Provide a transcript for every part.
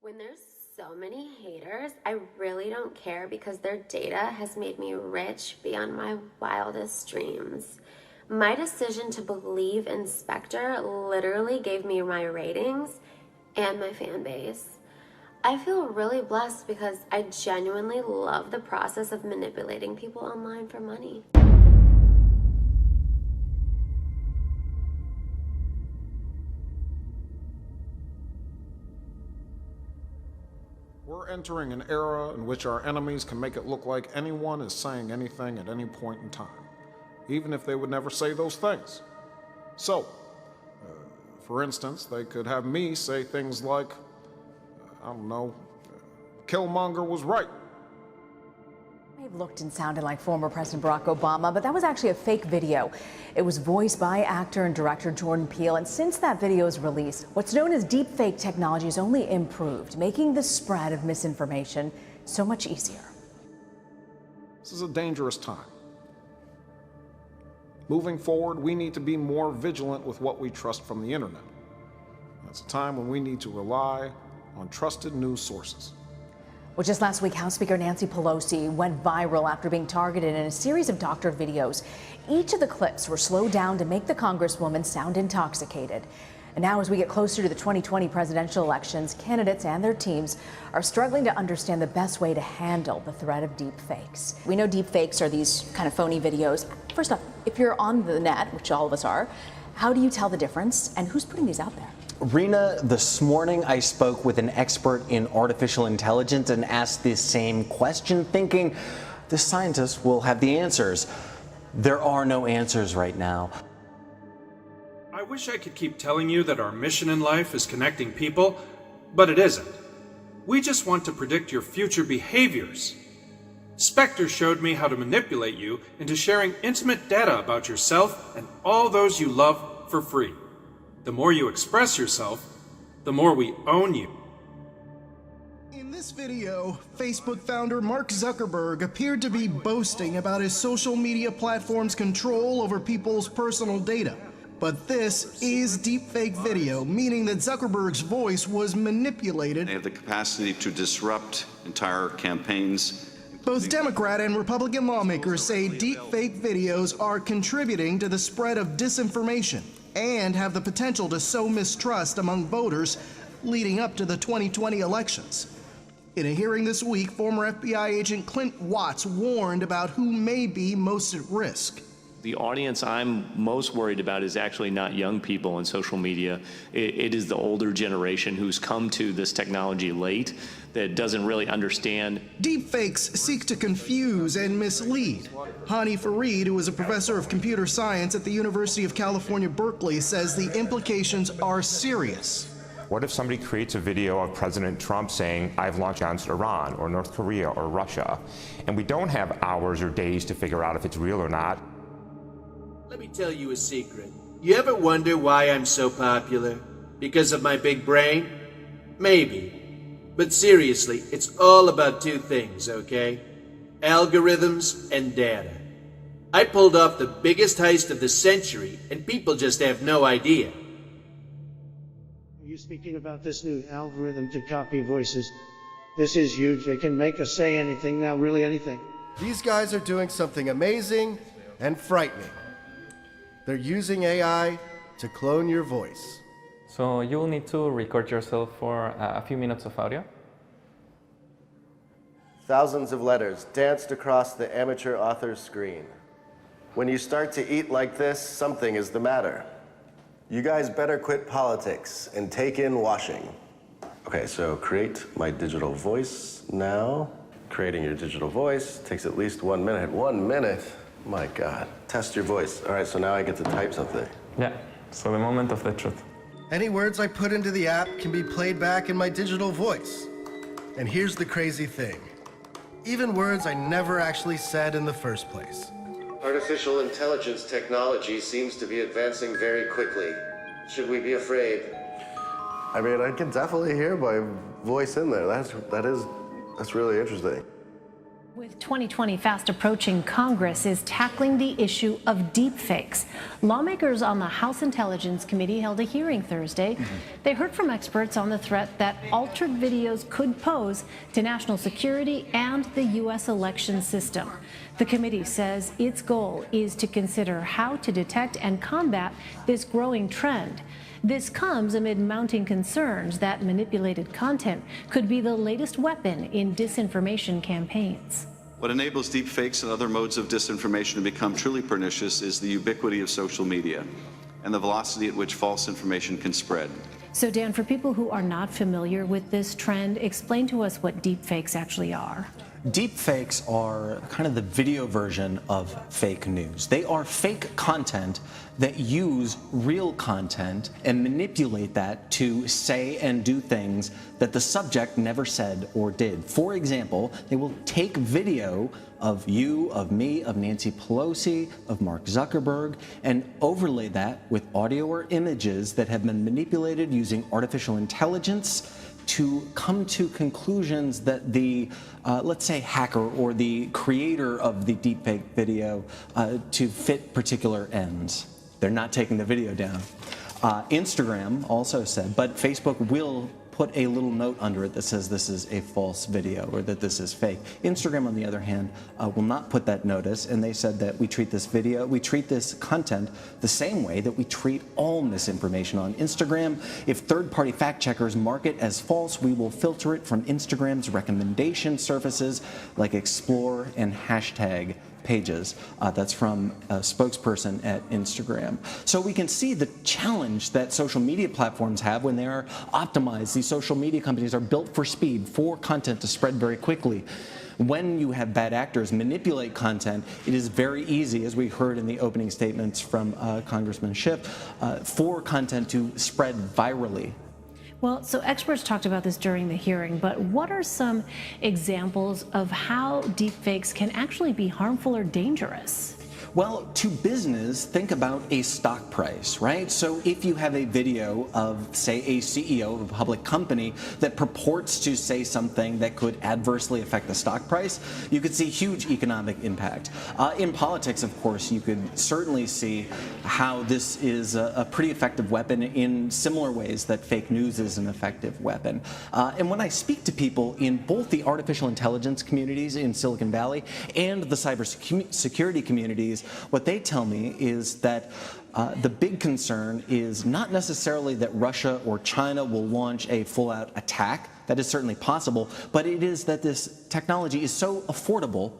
When there's so many haters, I really don't care because their data has made me rich beyond my wildest dreams. My decision to believe in Spectre literally gave me my ratings and my fan base. I feel really blessed because I genuinely love the process of manipulating people online for money. We're entering an era in which our enemies can make it look like anyone is saying anything at any point in time, even if they would never say those things. So, for instance, they could have me say things like, I don't know, Killmonger was right. It looked and sounded like former President Barack Obama, but that was actually a fake video. It was voiced by actor and director Jordan Peele, and since that video was released, what's known as deepfake technology has only improved, making the spread of misinformation so much easier. This is a dangerous time. Moving forward, we need to be more vigilant with what we trust from the internet. It's a time when we need to rely on trusted news sources. Well, just last week, House Speaker Nancy Pelosi went viral after being targeted in a series of doctored videos. Each of the clips were slowed down to make the Congresswoman sound intoxicated. And now, as we get closer to the 2020 presidential elections, candidates and their teams are struggling to understand the best way to handle the threat of deep fakes. We know deep fakes are these kind of phony videos. First off, if you're on the net, which all of us are, how do you tell the difference, and who's putting these out there? Rena, this morning I spoke with an expert in artificial intelligence and asked this same question, thinking the scientists will have the answers. There are no answers right now. I wish I could keep telling you that our mission in life is connecting people, but it isn't. We just want to predict your future behaviors. Spectre showed me how to manipulate you into sharing intimate data about yourself and all those you love for free. The more you express yourself, the more we own you. In this video, Facebook founder Mark Zuckerberg appeared to be boasting about his social media platform's control over people's personal data. But this is deepfake video, meaning that Zuckerberg's voice was manipulated. They have the capacity to disrupt entire campaigns. Both Democrat and Republican lawmakers say deepfake videos are contributing to the spread of disinformation and have the potential to sow mistrust among voters leading up to the 2020 elections. In a hearing this week, former FBI agent Clint Watts warned about who may be most at risk. The audience I'm most worried about is actually not young people on social media. It is the older generation who's come to this technology late, that doesn't really understand. Deepfakes seek to confuse and mislead. Hani Farid, who is a professor of computer science at the University of California, Berkeley, says the implications are serious. What if somebody creates a video of President Trump saying, I've launched against Iran or North Korea or Russia, and we don't have hours or days to figure out if it's real or not? Let me tell you a secret. You ever wonder why I'm so popular? Because of my big brain? Maybe. But seriously, it's all about two things, okay? Algorithms and data. I pulled off the biggest heist of the century, and people just have no idea. Are you speaking about this new algorithm to copy voices? This is huge. They can make us say anything now, really anything. These guys are doing something amazing and frightening. They're using AI to clone your voice. So you will need to record yourself for a few minutes of audio. Thousands of letters danced across the amateur author's screen. When you start to eat like this, something is the matter. You guys better quit politics and take in washing. Okay, so create my digital voice now. Creating your digital voice takes at least 1 minute. 1 minute? My God. Test your voice. All right, so now I get to type something. Yeah, so the moment of the truth. Any words I put into the app can be played back in my digital voice. And here's the crazy thing. Even words I never actually said in the first place. Artificial intelligence technology seems to be advancing very quickly. Should we be afraid? I mean, I can definitely hear my voice in there. That's really interesting. With 2020 fast approaching, Congress is tackling the issue of deepfakes. Lawmakers on the House Intelligence Committee held a hearing Thursday. They heard from experts on the threat that altered videos could pose to national security and the U.S. election system. The committee says its goal is to consider how to detect and combat this growing trend. This comes amid mounting concerns that manipulated content could be the latest weapon in disinformation campaigns. What enables deepfakes and other modes of disinformation to become truly pernicious is the ubiquity of social media and the velocity at which false information can spread. So, Dan, for people who are not familiar with this trend, explain to us what deepfakes actually are. Deepfakes are kind of the video version of fake news. They are fake content that use real content and manipulate that to say and do things that the subject never said or did. For example, they will take video of you, of me, of Nancy Pelosi, of Mark Zuckerberg, and overlay that with audio or images that have been manipulated using artificial intelligence to come to conclusions that the, let's say, hacker or the creator of the deepfake video to fit particular ends. They're not taking the video down. Instagram also said, but Facebook will put a little note under it that says this is a false video or that this is fake. Instagram, on the other hand, will not put that notice, and they said that we treat this content the same way that we treat all misinformation on Instagram. If third-party fact checkers mark it as false, we will filter it from Instagram's recommendation services like Explore and hashtag pages. That's from a spokesperson at Instagram. So we can see the challenge that social media platforms have when they are optimized. These social media companies are built for speed, for content to spread very quickly. When you have bad actors manipulate content, it is very easy, as we heard in the opening statements from Congressman Schiff, for content to spread virally. Well, so experts talked about this during the hearing, but what are some examples of how deepfakes can actually be harmful or dangerous? Well, to business, think about a stock price, right? So if you have a video of, say, a CEO of a public company that purports to say something that could adversely affect the stock price, you could see huge economic impact. In politics, of course, you could certainly see how this is a pretty effective weapon in similar ways that fake news is an effective weapon. And when I speak to people in both the artificial intelligence communities in Silicon Valley and the cybersecurity communities, what they tell me is that the big concern is not necessarily that Russia or China will launch a full-out attack. That is certainly possible, but it is that this technology is so affordable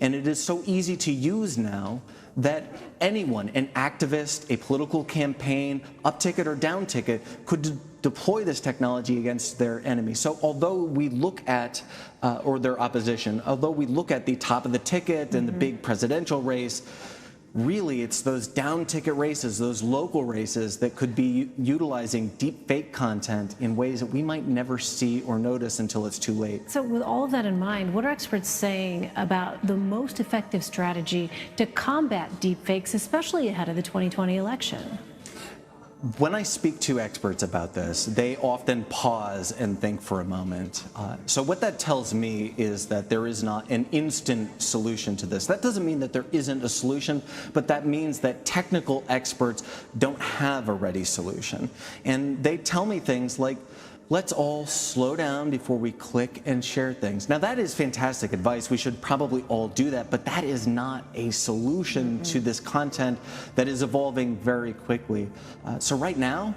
and it is so easy to use now that anyone, an activist, a political campaign, up ticket or down ticket, could deploy this technology against their enemy. So although we look at, or their opposition, although we look at the top of the ticket and the big presidential race, really it's those down ticket races, those local races that could be utilizing deep fake content in ways that we might never see or notice until it's too late. So with all of that in mind, what are experts saying about the most effective strategy to combat deepfakes, especially ahead of the 2020 election? When I speak to experts about this, they often pause and think for a moment. So what that tells me is that there is not an instant solution to this. That doesn't mean that there isn't a solution, but that means that technical experts don't have a ready solution. And they tell me things like, let's all slow down before we click and share things. Now, that is fantastic advice. We should probably all do that, but that is not a solution to this content that is evolving very quickly. So right now,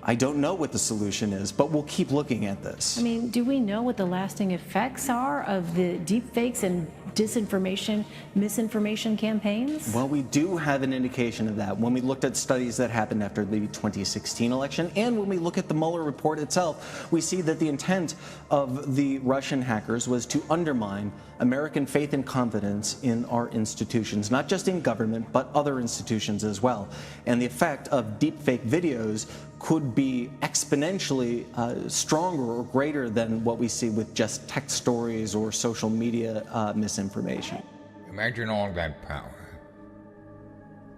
I don't know what the solution is, but we'll keep looking at this. I mean, do we know what the lasting effects are of the deepfakes and disinformation, misinformation campaigns? Well, we do have an indication of that when we looked at studies that happened after the 2016 election, and when we look at the Mueller report itself, we see that the intent of the Russian hackers was to undermine American faith and confidence in our institutions, not just in government, but other institutions as well. And the effect of deepfake videos could be exponentially stronger or greater than what we see with just text stories or social media misinformation. Imagine all that power,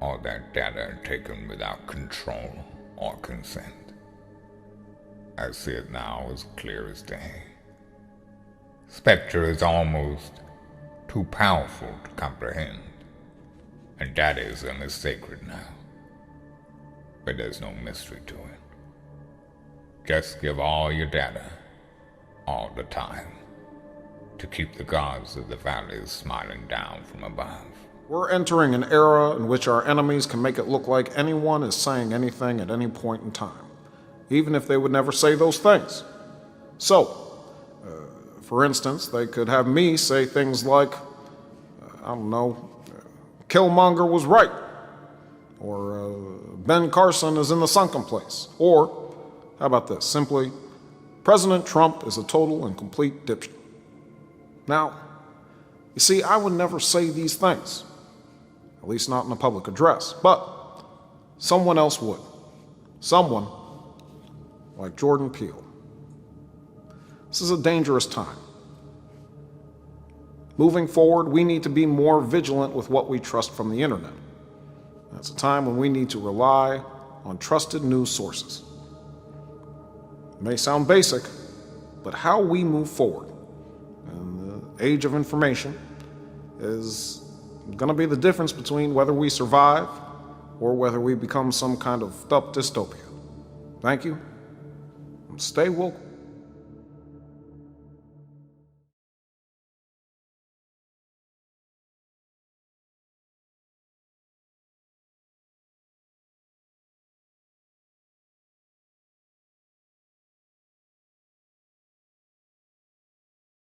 all that data taken without control or consent. I see it now as clear as day. Spectre is almost too powerful to comprehend. And dadaism is sacred now. But there's no mystery to it. Just give all your data, all the time, to keep the gods of the valleys smiling down from above. We're entering an era in which our enemies can make it look like anyone is saying anything at any point in time, even if they would never say those things. So, for instance, they could have me say things like, Killmonger was right, or Ben Carson is in the sunken place, or, how about this, simply, President Trump is a total and complete dipshit. Now, you see, I would never say these things, at least not in a public address, but someone else would. Someone like Jordan Peele. This is a dangerous time. Moving forward, we need to be more vigilant with what we trust from the internet. That's a time when we need to rely on trusted news sources. It may sound basic, but how we move forward in the age of information is going to be the difference between whether we survive or whether we become some kind of dystopia. Thank you, and stay woke.